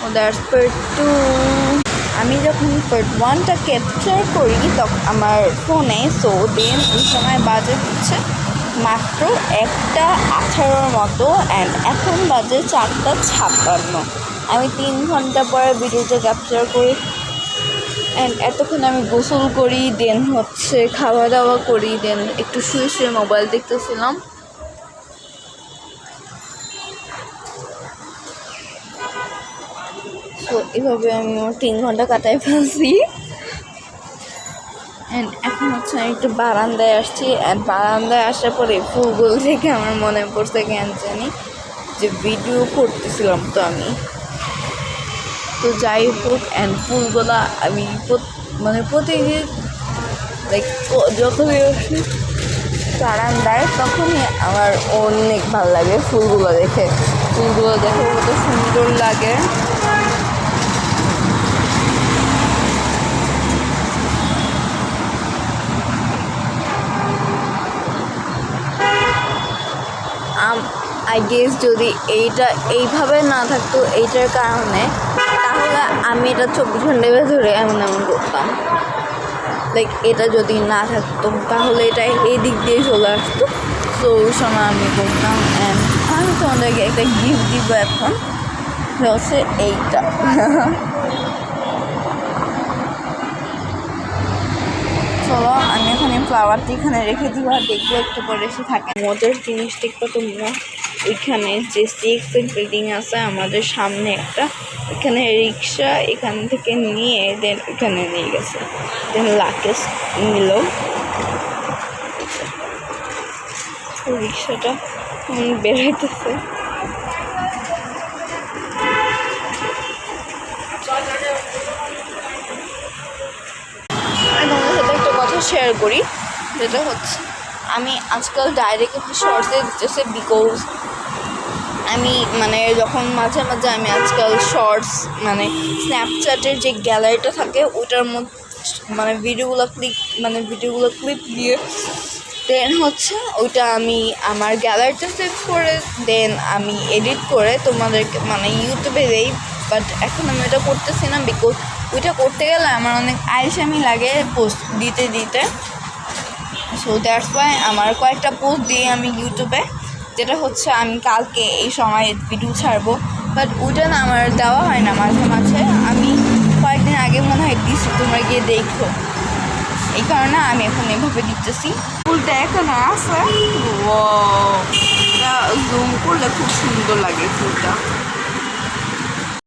O that's part 2। আমি যখন part 1টা capture করি তখন আমার ফোনে, সো দেন ওই সময় বাজে হচ্ছে মাত্র 1:18 মতো, অ্যান্ড এখন বাজে 4:56। আমি 3 ঘন্টা পরে ভিডিওটা ক্যাপচার করি, অ্যান্ড এতক্ষণ আমি গোসল করি, দেন হচ্ছে খাওয়া দাওয়া করি, দেন একটু শুয়ে শুয়ে মোবাইল দেখতেছিলাম। তো এভাবে আমি 3 ঘন্টা কাটাই ফেলছি। অ্যান্ড এখন হচ্ছে আমি একটু বারান্দায় আসছি, অ্যান্ড বারান্দায় আসার পরে ফুলগুলো দেখে আমার মনে পড়ছে কেন জানি যে ভিডিও করতেছিলাম তো আমি। তো যাই হোক, অ্যান্ড ফুলগুলা আমি মানে প্রতিদিন লাইক যখনই আসি বারান্দায় তখনই আমার অনেক ভালো লাগে ফুলগুলো দেখে কত সুন্দর লাগে। আই গেস যদি এইভাবে না থাকতো এইটার কারণে, তাহলে আমি এটা 24 ঘন্টা ধরে এমন করতাম। লাইক এটা যদি না থাকতো তাহলে এটা এই দিক দিয়ে চলে আসতো, তো ওই সময় আমি করতাম। অ্যান্ড আমি তোমাদেরকে একটা গিফট দিব এখন, হচ্ছে এইটা। চলো আমি এখানে ফ্লাওয়ারটা এখানে রেখে দিব, আর দেখবো একটু পরে এসে থাকে। মজার জিনিস দেখবো তোমরা, ওইখানে যে সিক্স বিল্ডিং আছে আমাদের সামনে একটা, এখানে রিক্সা এখান থেকে নিয়ে দেন ওইখানে নিয়ে গেছে, দেন লাকেশ নিল রিক্সাটা বেরোইতেছে। আমি তোমাদের সাথে একটা কথা শেয়ার করি, যেটা হচ্ছে আমি আজকাল ডাইরেক্ট শর্টসে দিতেছে, বিকজ আমি মানে যখন মাঝে মাঝে আমি আজকাল শর্টস মানে স্ন্যাপচ্যাটের যে গ্যালারিটা থাকে ওইটার মধ্যে মানে ভিডিওগুলো ক্লিপ দিয়ে দেন হচ্ছে ওইটা আমি আমার গ্যালারিতে সেভ করে দেন আমি এডিট করে তোমাদেরকে মানে ইউটিউবে দেই। বাট এখন আমি ওটা করতেছি না, বিকজ ওইটা করতে গেলে আমার অনেক আলসেমি লাগে পোস্ট দিতে। সো দ্যাটস ওয়াই আমার কয়েকটা পোস্ট দিয়ে আমি ইউটিউবে, যেটা হচ্ছে আমি কালকে এই সময় ভিডিও ছাড়বো, বাট ওইটা না আমার দেওয়া হয় না মাঝে মাঝে। আমি কয়েকদিন আগে মনে হয় দিচ্ছি, তোমরা গিয়ে দেখো। এই কারণে আমি এখন এভাবে দিতেছি। ফুলটা এখন আছে, জুম করলে খুব সুন্দর লাগে ফুলটা।